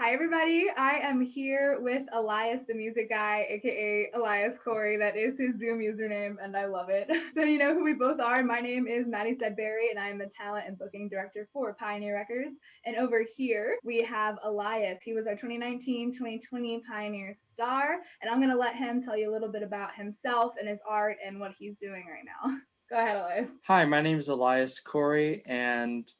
Hi, everybody. I am here with Elias, the music guy, aka Elias Khouri. That is his Zoom username, and I love it. So, you know who we both are. My name is Maddie Sedberry, and I am the talent and booking director for Pioneer Records. And over here, we have Elias. He was our 2019-2020 Pioneer Star, and I'm going to let him tell you a little bit about himself and his art and what he's doing right now. Go ahead, Elias. Hi, my name is Elias Khouri, and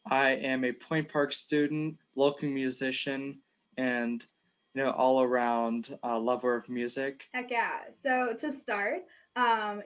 I am a Point Park student, local musician, and all around lover of music. Heck yeah. So to start,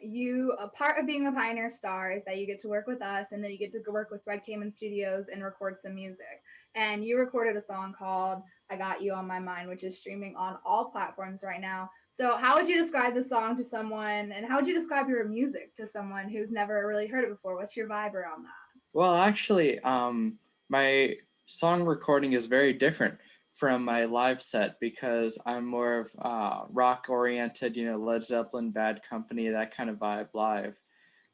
you a part of being a Pioneer Star is that you get to work with us, and then you get to go work with Red Cayman Studios and record some music. And you recorded a song called "I Got You on My Mind," which is streaming on all platforms right now. So how would you describe the song to someone, and how would you describe your music to someone who's never really heard it before? What's your vibe around that? Well, actually, my song recording is very different from my live set because I'm more of rock oriented, Led Zeppelin, Bad Company, that kind of vibe live.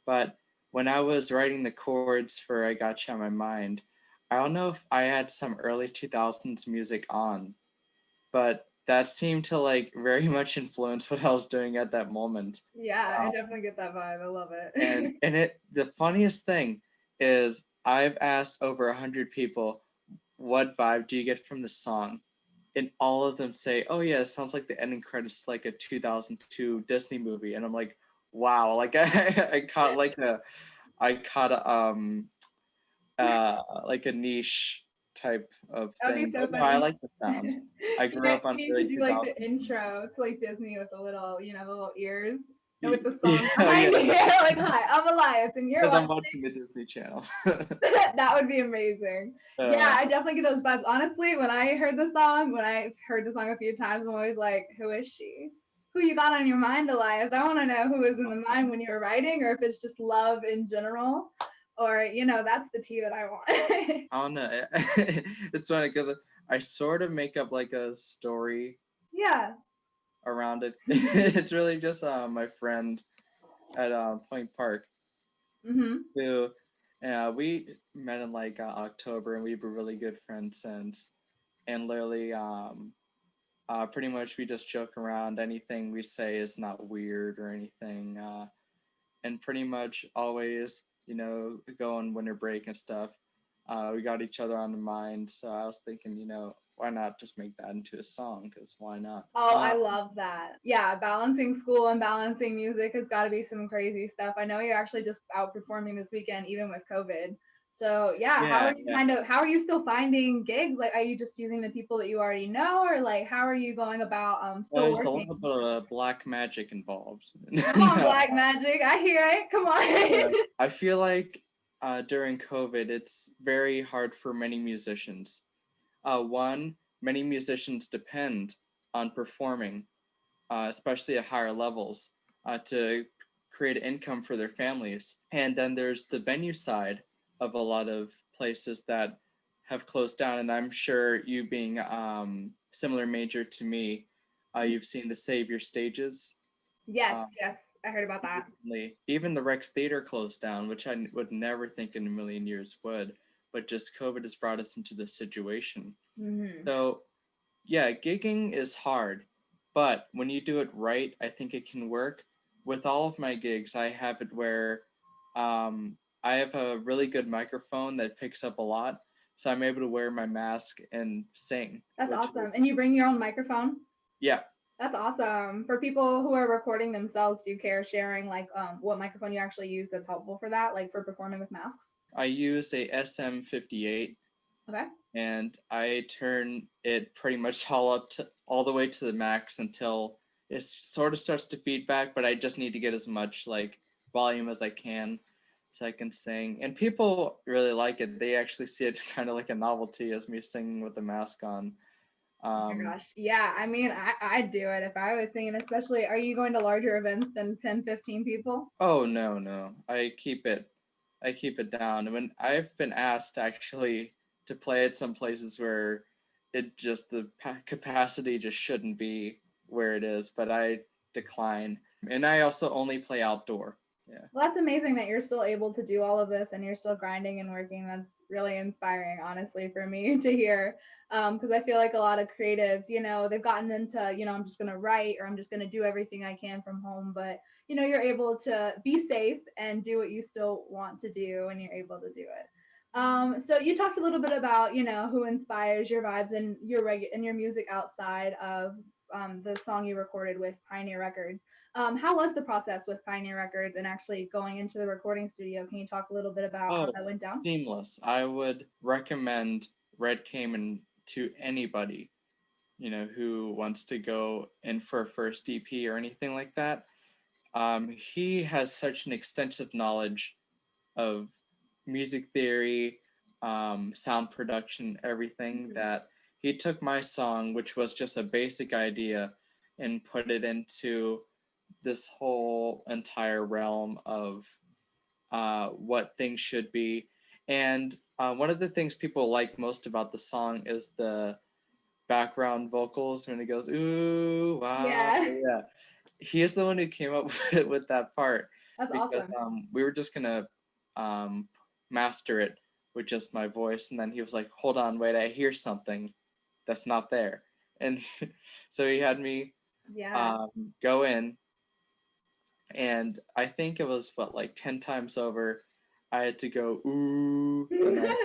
But when I was writing the chords for I Got You on My Mind, I don't know if I had some early 2000s music on, but that seemed to like very much influence what I was doing at that moment. Yeah, I Um, definitely get that vibe. I love and it. and it the funniest thing is I've asked over 100 people, what vibe do you get from the song? And all of them say, "Oh yeah, it sounds like the ending credits to like a 2002 Disney movie." And I'm like, "Wow!" Like I caught like a niche type of That would be thing. so But no, I funny. like the sound. I You grew up on need to early do like the 2000s. intro to like Disney with the little, the little ears and with the Yeah, song yeah, behind it. Like, hi, I'm Elias and you're because I'm watching. watching the Disney Channel. That would be amazing. Yeah, uh, I definitely get those vibes. Honestly, when I heard the song a few times, I'm always like, who is she? Who you got on your mind, Elias? I want to know who is in the mind when you're writing, or if it's just love in general, or that's the tea that I want. I don't know. It's funny because I sort of make up like a story Yeah. around it. It's really just my friend at Point Park Mhm. who we met in like October, and we've been really good friends since. And literally, pretty much we just joke around. Anything we say is not weird or anything. And pretty much always, go on winter break and stuff. We got each other on the mind, so I was thinking, why not just make that into a song? Because why not? Oh, I love that. Yeah, balancing school and balancing music has got to be some crazy stuff. I know you're actually just out performing this weekend, even with COVID. So yeah, Yeah, yeah. how are you still finding gigs? Like, are you just using the people that you already know, or like, how are you going about Well, still there's a working? little bit of black magic involved. Come on, No, Black Magic. I hear it. Come on. I feel like during COVID, it's very hard for many musicians. One, many musicians depend on performing, especially at higher levels, to create income for their families. And then there's the venue side of a lot of places that have closed down. And I'm sure you being similar major to me, you've seen the Save Your Stages. Yes, Uh, yes, I heard about that. recently. Even the Rex Theater closed down, which I would never think in a million years would. But just COVID has brought us into this situation. Hmm. So yeah, gigging is hard, but when you do it right, I think it can work. With all of my gigs, I have it where I have a really good microphone that picks up a lot, so I'm able to wear my mask and sing, That's which is, awesome. And you bring your own microphone? yeah, That's awesome. For people who are recording themselves, do you care sharing like what microphone you actually use that's helpful for that, like for performing with masks? I use a SM58, Okay. and I turn it pretty much all the way to the max until it sort of starts to feedback, but I just need to get as much like volume as I can so I can sing. And people really like it. They actually see it kind of like a novelty as me singing with the mask on. Oh my Um, gosh. Yeah, I mean, I'd do it if I was singing, especially, are you going to larger events than 10, 15 people? oh no, no. I keep it down. When I've been asked actually to play at some places where it just the capacity just shouldn't be where it is, but I decline. And I also only play outdoor. Yeah. Well, that's amazing that you're still able to do all of this and you're still grinding and working. That's really inspiring, honestly, for me to hear. Because I feel like a lot of creatives, they've gotten into, I'm just going to write or I'm just going to do everything I can from home. But, you're able to be safe and do what you still want to do and you're able to do it. So you talked a little bit about, who inspires your vibes and your music outside of the song you recorded with Pioneer Records. How was the process with Pioneer Records and actually going into the recording studio? Can you talk a little bit about how Oh, that went down? seamless. I would recommend Red Cayman to anybody, who wants to go in for a first EP or anything like that. He has such an extensive knowledge of music theory, sound production, everything Mhm. that he took my song, which was just a basic idea, and put it into this whole entire realm of what things should be. And one of the things people like most about the song is the background vocals when it goes, ooh, wow. Yeah, Yeah. He is the one who came up with that part that's because awesome. we were just going to master it with just my voice. And then he was like, hold on, wait, I hear something that's not there. And so he had me Yeah. go in, and I think it was what, like 10 times over. I had to go ooh and then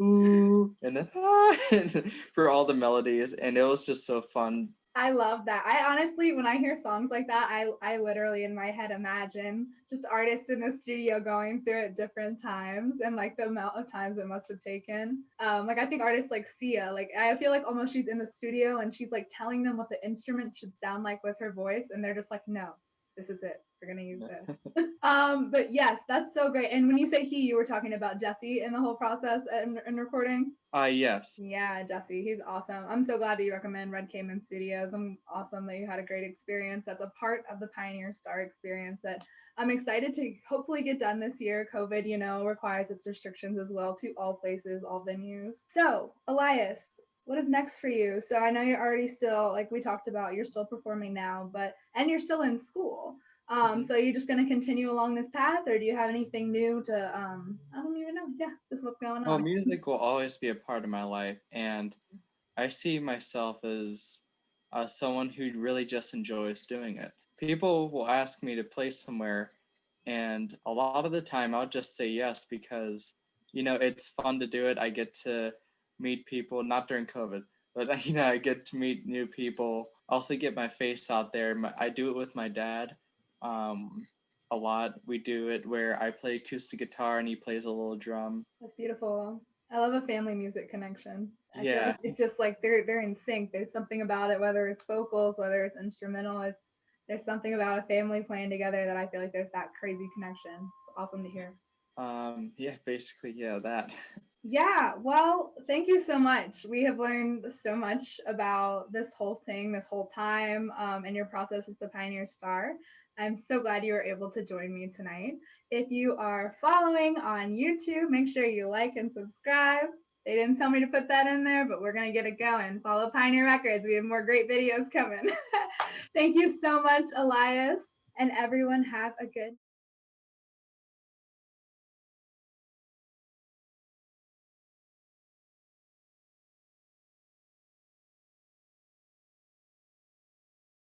ooh and then ah and for all the melodies, and it was just so fun. I love that. I honestly, when I hear songs like that, I literally in my head imagine just artists in the studio going through it different times and like the amount of times it must have taken. Like I think artists like Sia, like I feel like almost she's in the studio and she's like telling them what the instrument should sound like with her voice, and they're just like, no, this is it. We're gonna use this. But yes, that's so great. And when you say he, you were talking about Jesse in the whole process and recording. Yes. Yeah, Jesse, he's awesome. I'm so glad that you recommend Red Cayman Studios. I'm awesome that you had a great experience. That's a part of the Pioneer Star experience that I'm excited to hopefully get done this year. COVID, requires its restrictions as well to all places, all venues. So, Elias, what is next for you? So I know you're already still, like we talked about, you're still performing now, and you're still in school. Mhm. So are you just going to continue along this path, or do you have anything new to? I don't even know. Yeah, just what's going Well, on. music will always be a part of my life, and I see myself as someone who really just enjoys doing it. People will ask me to play somewhere, and a lot of the time I'll just say yes because, it's fun to do it. I get to meet people, not during COVID, but, I get to meet new people, also get my face out there. I do it with my dad a lot. We do it where I play acoustic guitar and he plays a little drum. That's beautiful. I love a family music connection. I feel like Yeah. it's just like they're in sync. There's something about it, whether it's vocals, whether it's instrumental. There's something about a family playing together that I feel like there's that crazy connection. It's awesome to hear. Yeah, basically, yeah, that. Yeah, well, thank you so much. We have learned so much about this whole thing, this whole time, and your process as the Pioneer Star. I'm so glad you were able to join me tonight. If you are following on YouTube, make sure you like and subscribe. They didn't tell me to put that in there, but we're going to get it going. Follow Pioneer Records. We have more great videos coming. Thank you so much, Elias, and everyone have a good